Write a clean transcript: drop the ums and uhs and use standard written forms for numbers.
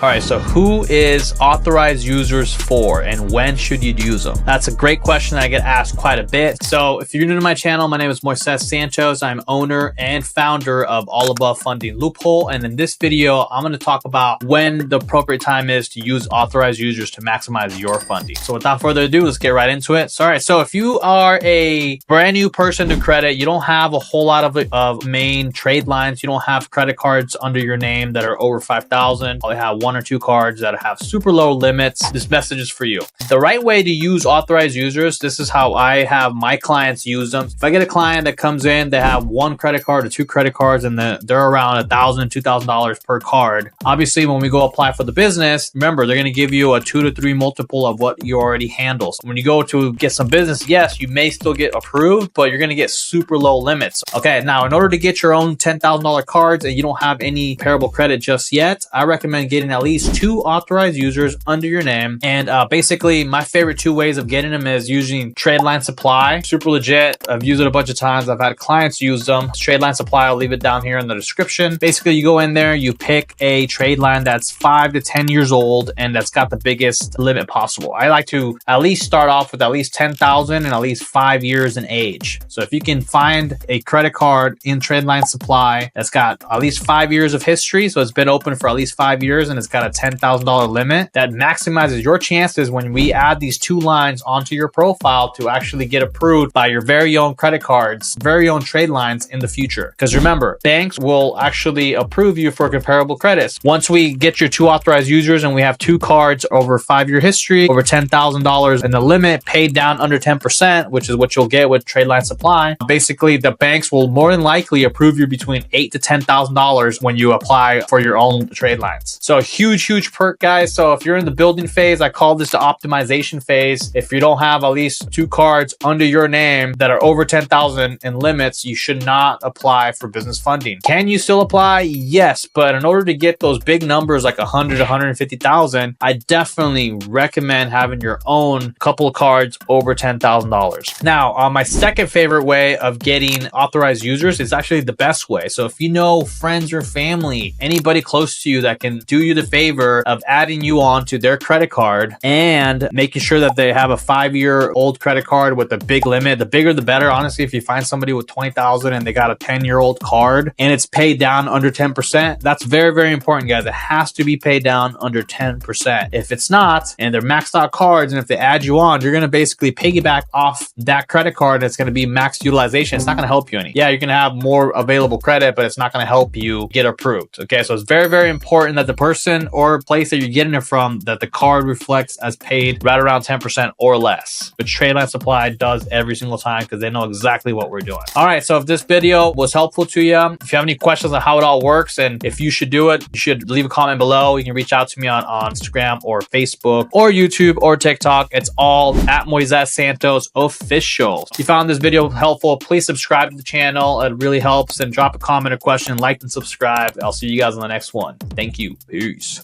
All right, so who is authorized users for and when should you use them? That's a great question that I get asked quite a bit. So if you're new to my channel, my name is Moises Santos. I'm owner and founder of All Above Funding Loophole. And in this video, I'm going to talk about when the appropriate time is to use authorized users to maximize your funding. So without further ado, let's get right into it. So, all right, so if you are a brand new person to credit, you don't have a whole lot of main trade lines, you don't have credit cards under your name that are over 5,000, probably have one or two cards that have super low limits, this message is for you. The right way to use authorized users, this is how I have my clients use them. If I get a client that comes in, they have one credit card or two credit cards and they're around $1,000, $2,000 per card. Obviously, when we go apply for the business, remember, they're going to give you a 2 to 3 multiple of what you already handle. So when you go to get some business, yes, you may still get approved, but you're going to get super low limits. Okay, now in order to get your own $10,000 cards and you don't have any comparable credit just yet, I recommend getting at least 2 authorized users under your name. And basically, my favorite 2 ways of getting them is using trade line supply. Super legit. I've used it a bunch of times. I've had clients use them. Trade line supply, I'll leave it down here in the description. Basically, you go in there, you pick a trade line that's 5 to 10 years old and that's got the biggest limit possible. I like to at least start off with at least 10,000 and at least 5 years in age. So if you can find a credit card in trade line supply that's got at least 5 years of history, so it's been open for at least 5 years and it's got a $10,000 limit, that maximizes your chances when we add these 2 lines onto your profile to actually get approved by your very own credit cards, very own trade lines in the future. Because remember, banks will actually approve you for comparable credits. Once we get your 2 authorized users and we have 2 cards over 5-year history, over $10,000 in the limit, paid down under 10%, which is what you'll get with trade line supply, basically the banks will more than likely approve you between $8,000 to $10,000 when you apply for your own trade lines. So huge perk, guys. So if you're in the building phase, I call this the optimization phase. If you don't have at least 2 cards under your name that are over 10,000 in limits, you should not apply for business funding. Can you still apply? Yes, but in order to get those big numbers like 100, 150,000, I definitely recommend having your own couple of cards over $10,000. Now, my second favorite way of getting authorized users is actually the best way. So if you know friends or family, anybody close to you that can do you the favor of adding you on to their credit card and making sure that they have a 5-year-old credit card with a big limit, the bigger the better. Honestly, if you find somebody with 20,000 and they got a 10-year-old card and it's paid down under 10%, that's very important, guys. It has to be paid down under 10%. If it's not, and they're maxed out cards, and if they add you on, you're going to basically piggyback off that credit card. That's going to be max utilization. It's not going to help you any. Yeah, you're going to have more available credit, but it's not going to help you get approved. Okay, so it's very important that the person or place that you're getting it from, that the card reflects as paid right around 10% or less, which trade line supply does every single time because they know exactly what we're doing. All right, so if this video was helpful to you, if you have any questions on how it all works and if you should do it, you should leave a comment below. You can reach out to me on Instagram or Facebook or YouTube or TikTok. It's all at Moises Santos Official. If you found this video helpful, please subscribe to the channel. It really helps. And drop a comment or question, like and subscribe. I'll see you guys on the next one. Thank you. Peace.